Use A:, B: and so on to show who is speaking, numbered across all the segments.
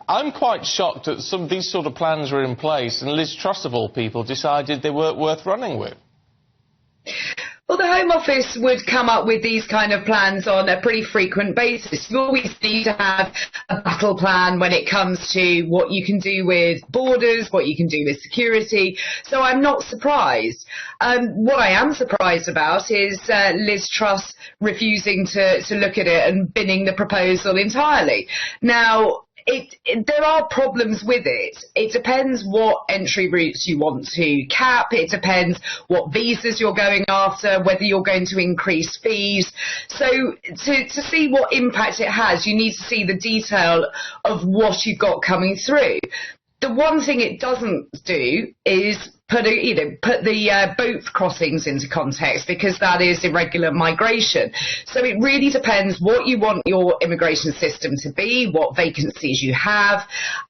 A: I'm quite shocked that some of these sort of plans were in place and Liz Truss, of all people, decided they weren't worth running with.
B: Well, the Home Office would come up with these kind of plans on a pretty frequent basis. You always need to have a battle plan when it comes to what you can do with borders, what you can do with security. So I'm not surprised. What I am surprised about is Liz Truss refusing to look at it and binning the proposal entirely. Now, there are problems with it. It depends what entry routes you want to cap. It depends what visas you're going after, whether you're going to increase fees. So to see what impact it has, you need to see the detail of what you've got coming through. The one thing it doesn't do is put the boat crossings into context, because that is irregular migration. So it really depends what you want your immigration system to be, what vacancies you have,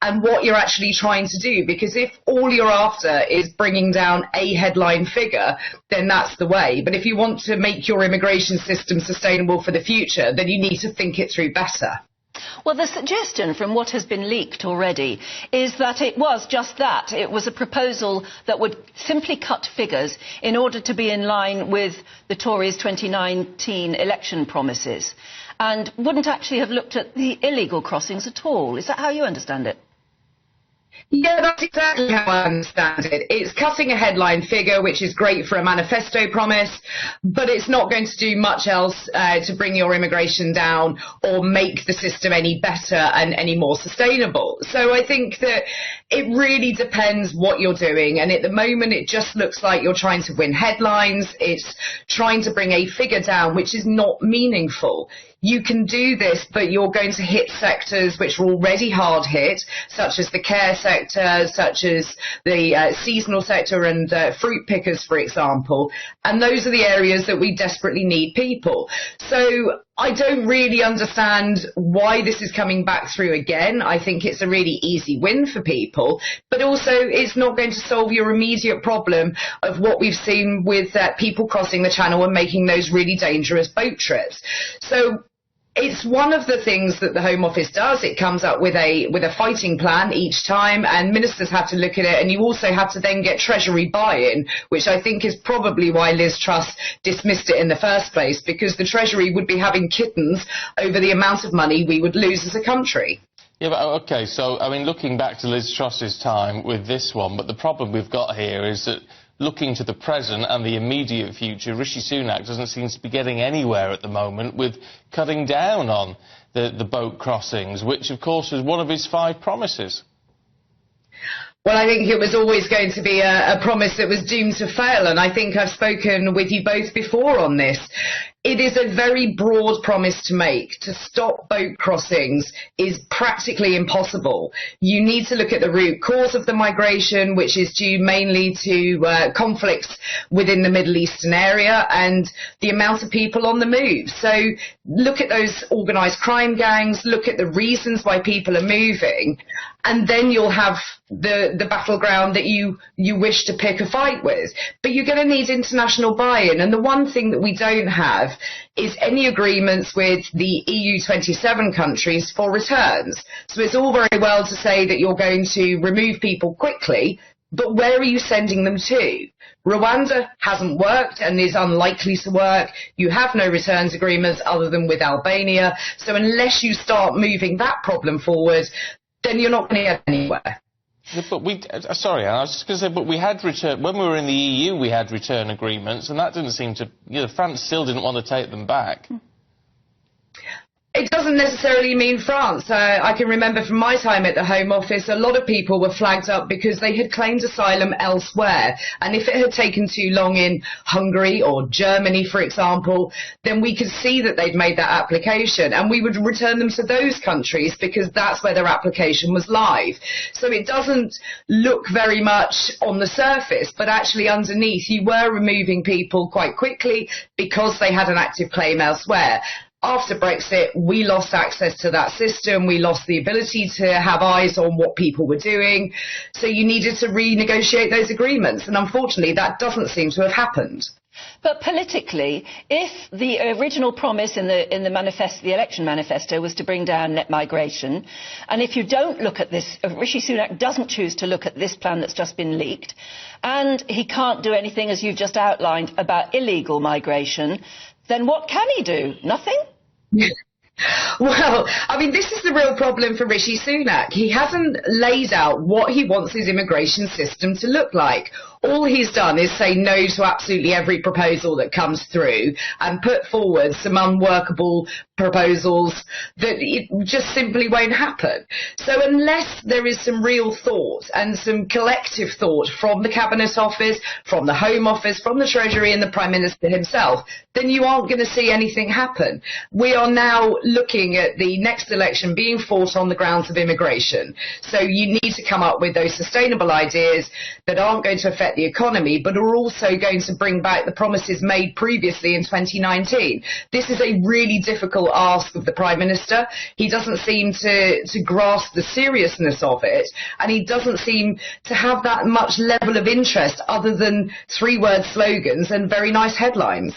B: and what you're actually trying to do. Because if all you're after is bringing down a headline figure, then that's the way. But if you want to make your immigration system sustainable for the future, then you need to think it through better.
C: Well, the suggestion from what has been leaked already is that it was just that. It was a proposal that would simply cut figures in order to be in line with the Tories' 2019 election promises, and wouldn't actually have looked at the illegal crossings at all. Is that how you understand it?
B: Yeah, that's exactly how I understand it. It's cutting a headline figure, which is great for a manifesto promise, but it's not going to do much else to bring your immigration down or make the system any better and any more sustainable. So I think that it really depends what you're doing. And at the moment, it just looks like you're trying to win headlines. It's trying to bring a figure down, which is not meaningful. You can do this, but you're going to hit sectors which are already hard hit, such as the care sector, such as the seasonal sector and fruit pickers, for example. And those are the areas that we desperately need people. So I don't really understand why this is coming back through again. I think it's a really easy win for people, but also it's not going to solve your immediate problem of what we've seen with people crossing the channel and making those really dangerous boat trips. So it's one of the things that the Home Office does. It comes up with a fighting plan each time, and ministers have to look at it, and you also have to then get Treasury buy-in, which I think is probably why Liz Truss dismissed it in the first place, because the Treasury would be having kittens over the amount of money we would lose as a country.
A: Yeah, but OK, so, I mean, looking back to Liz Truss's time with this one, but the problem we've got here is that looking to the present and the immediate future, Rishi Sunak doesn't seem to be getting anywhere at the moment with cutting down on the boat crossings, which, of course, was one of his 5 promises.
B: Well, I think it was always going to be a promise that was doomed to fail, and I think I've spoken with you both before on this. It is a very broad promise to make. To stop boat crossings is practically impossible. You need to look at the root cause of the migration, which is due mainly to conflicts within the Middle Eastern area and the amount of people on the move. So look at those organised crime gangs, look at the reasons why people are moving, and then you'll have the battleground that you wish to pick a fight with. But you're going to need international buy-in, and the one thing that we don't have is any agreements with the EU 27 countries for returns. So it's all very well to say that you're going to remove people quickly, but where are you sending them to? Rwanda hasn't worked and is unlikely to work. You have no returns agreements other than with Albania. So unless you start moving that problem forward, then you're not going to get anywhere.
A: But sorry, Anne, I was just going to say, but we had when we were in the EU, we had return agreements, and that didn't seem to, France still didn't want to take them back. It
B: doesn't necessarily mean France. I can remember from my time at the Home Office, a lot of people were flagged up because they had claimed asylum elsewhere. And if it had taken too long in Hungary or Germany, for example, then we could see that they'd made that application and we would return them to those countries because that's where their application was live. So it doesn't look very much on the surface, but actually underneath you were removing people quite quickly because they had an active claim elsewhere. After Brexit, we lost access to that system. We lost the ability to have eyes on what people were doing. So you needed to renegotiate those agreements. And unfortunately, that doesn't seem to have happened.
C: But politically, if the original promise in the manifesto, the election manifesto, was to bring down net migration, and if you don't look at this, Rishi Sunak doesn't choose to look at this plan that's just been leaked, and he can't do anything, as you've just outlined, about illegal migration, then what can he do? Nothing?
B: Well, I mean, this is the real problem for Rishi Sunak. He hasn't laid out what he wants his immigration system to look like. All he's done is say no to absolutely every proposal that comes through and put forward some unworkable proposals that it just simply won't happen. So unless there is some real thought and some collective thought from the Cabinet Office, from the Home Office, from the Treasury and the Prime Minister himself, then you aren't going to see anything happen. We are now looking at the next election being fought on the grounds of immigration. So you need to come up with those sustainable ideas that aren't going to affect the economy, but are also going to bring back the promises made previously in 2019. This is a really difficult ask of the Prime Minister. He doesn't seem to grasp the seriousness of it, and he doesn't seem to have that much level of interest other than three-word slogans and very nice headlines.